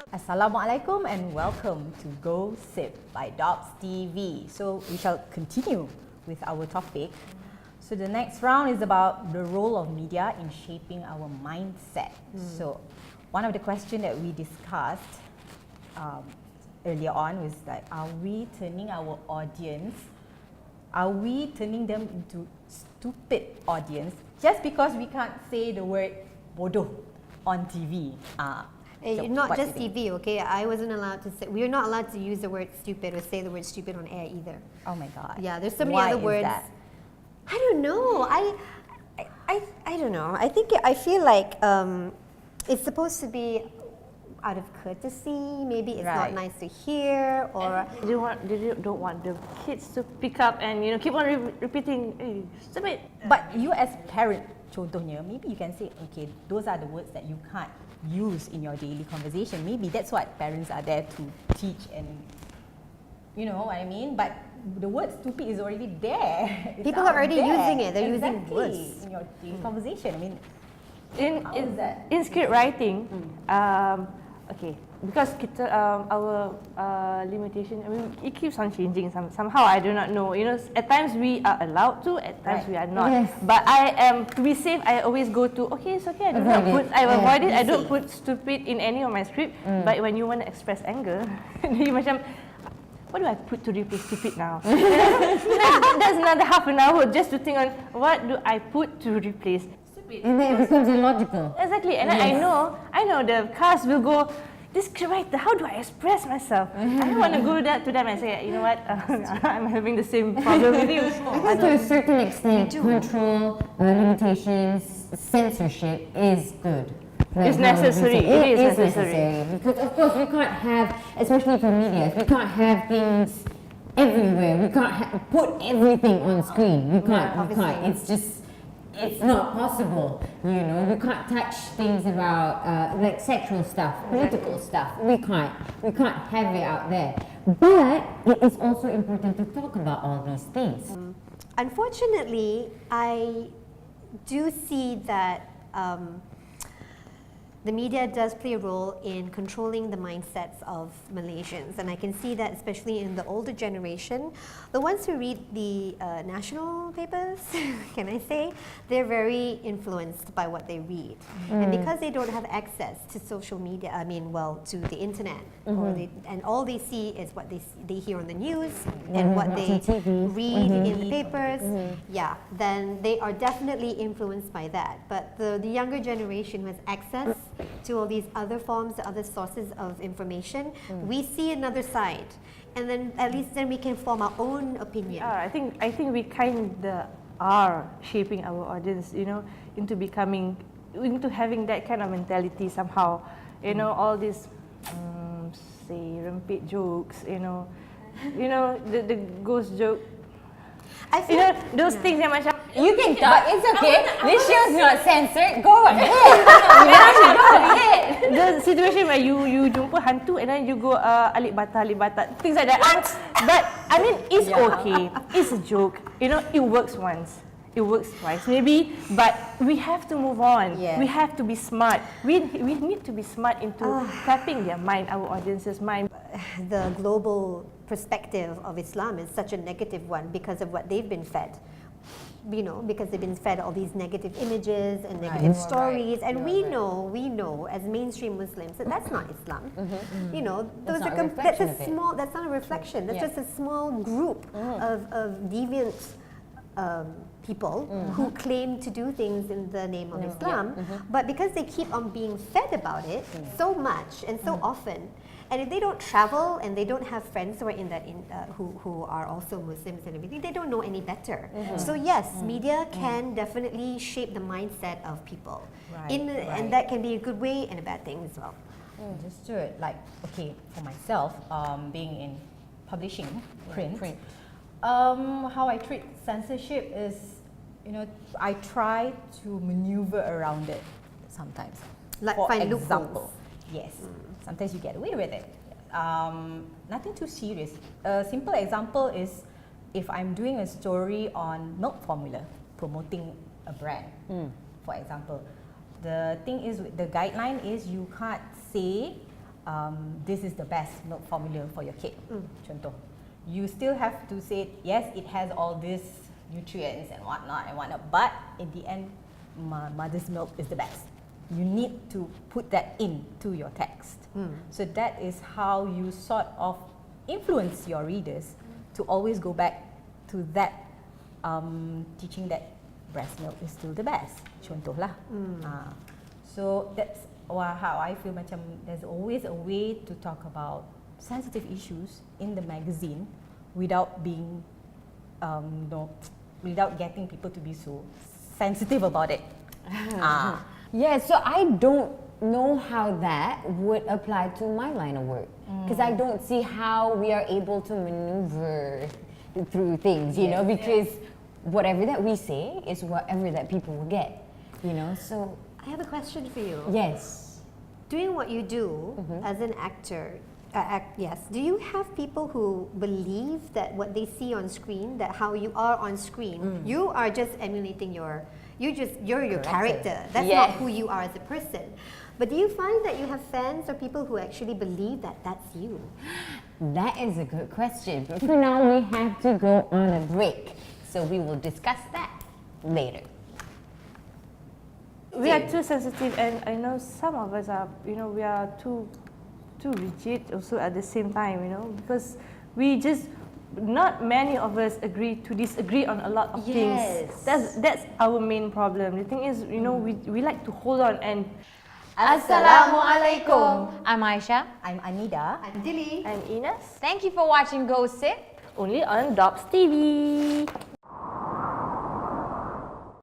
Assalamualaikum and welcome to GoSip by DOPStv. So we shall continue with our topic. So the next round is about the role of media in shaping our mindset. So one of the questions that we discussed earlier on was that, are we turning our audience, are we turning them into stupid audience just because we can't say the word bodoh on TV? So Not just TV, okay? I wasn't allowed to say, we're not allowed to use the word stupid or say the word stupid on air either. Oh my God. Yeah, there's so many Why other is words. that? I don't know. I don't know. I feel like it's supposed to be out of courtesy. Maybe it's not nice to hear, or They don't want the kids to pick up and keep on repeating, hey, stupid. But you as parent, contohnya, maybe you can say, okay, those are the words that you can't use in your daily conversation. Maybe that's what parents are there to teach, and you know what I mean. But the word stupid is already there. People are already using it. They're using words in your daily conversation. I mean, in script writing, okay, because kita our limitation, I mean, it keeps on changing somehow. I do not know. At times we are allowed to, at times we are not. Yes. But to be safe, I always go to, okay, it's okay. I avoid it. I don't put stupid in any of my script. But when you want to express anger, you macam, what do I put to replace stupid now? That's another half an hour just to think on what do I put to replace stupid. And then it becomes illogical. Exactly, and I know the cast will go, this character, how do I express myself? I don't want to go to them and say, you know what, I'm having the same problem with you. Because to a certain extent, control, limitations, censorship is good. It's necessary. It is necessary. Because of course we can't have, especially for media, we can't have things everywhere. We can't put everything on screen. We can't. It's not possible. We can't touch things about like sexual stuff, political stuff. We can't have it out there. But it is also important to talk about all these things. Unfortunately, I do see that the media does play a role in controlling the mindsets of Malaysians, and I can see that especially in the older generation. The ones who read the national papers, can I say, they're very influenced by what they read. And because they don't have access to social media, to the internet, and all they see is what they hear on the news and what they read in the papers, then they are definitely influenced by that. But the younger generation who has access to all these other forms, other sources of information, we see another side, and then at least then we can form our own opinion. I think we kind of are shaping our audience, into having that kind of mentality somehow. All these say rempit jokes, the ghost joke. I feel those things yang macam You can talk, it's okay. This show's not censored. Go ahead. Go ahead. The situation where you jumpa hantu and then you go alik batat, things like that. But I mean, it's okay. It's a joke. It works once. It works twice, maybe. But we have to move on. Yeah. We have to be smart. We need to be smart into tapping their mind, our audience's mind. The global perspective of Islam is such a negative one because of what they've been fed. Because they've been fed all these negative images and negative stories, and we know as mainstream Muslims that that's not Islam. That's not a reflection. That's just a small group of deviant people who claim to do things in the name of Islam, but because they keep on being fed about it so much and so often. And if they don't travel and they don't have friends who are who are also Muslims and everything, they don't know any better. So yes, media can definitely shape the mindset of people, and that can be a good way and a bad thing as well. Just do it. Like, okay, for myself, being in publishing, print. How I treat censorship is, I try to maneuver around it sometimes. Like for find example, loopholes. yes. Sometimes you get away with it. Nothing too serious. A simple example is if I'm doing a story on milk formula, promoting a brand. for example. The thing is, the guideline is you can't say this is the best milk formula for your kid. Contoh. You still have to say, yes, it has all these nutrients and whatnot, but in the end, mother's milk is the best. You need to put that into your text. So that is how you sort of influence your readers to always go back to that teaching that breast milk is still the best. Contoh lah. So that's how I feel macam there's always a way to talk about sensitive issues in the magazine without being, without getting people to be so sensitive about it. Yeah, so I don't know how that would apply to my line of work because I don't see how we are able to maneuver through things, you know, because whatever that we say is whatever that people will get, you know. So I have a question for you. yes, Doing what you do as an actor, do you have people who believe that what they see on screen, that how you are on screen, you are just emulating you're your character. That's not who you are as a person. But do you find that you have fans or people who actually believe that that's you? that is a good question. But for now, we have to go on a break, so we will discuss that later. We are too sensitive, and I know some of us are, you know, we are too rigid also at the same time, you know, because we just, not many of us disagree on a lot of things. That's our main problem. The thing is, you know, we like to hold on and. Assalamualaikum. I'm Aisha. I'm Anida. I'm Dilly. I'm Ines. Thank you for watching Go Sip. Only on DOPStv.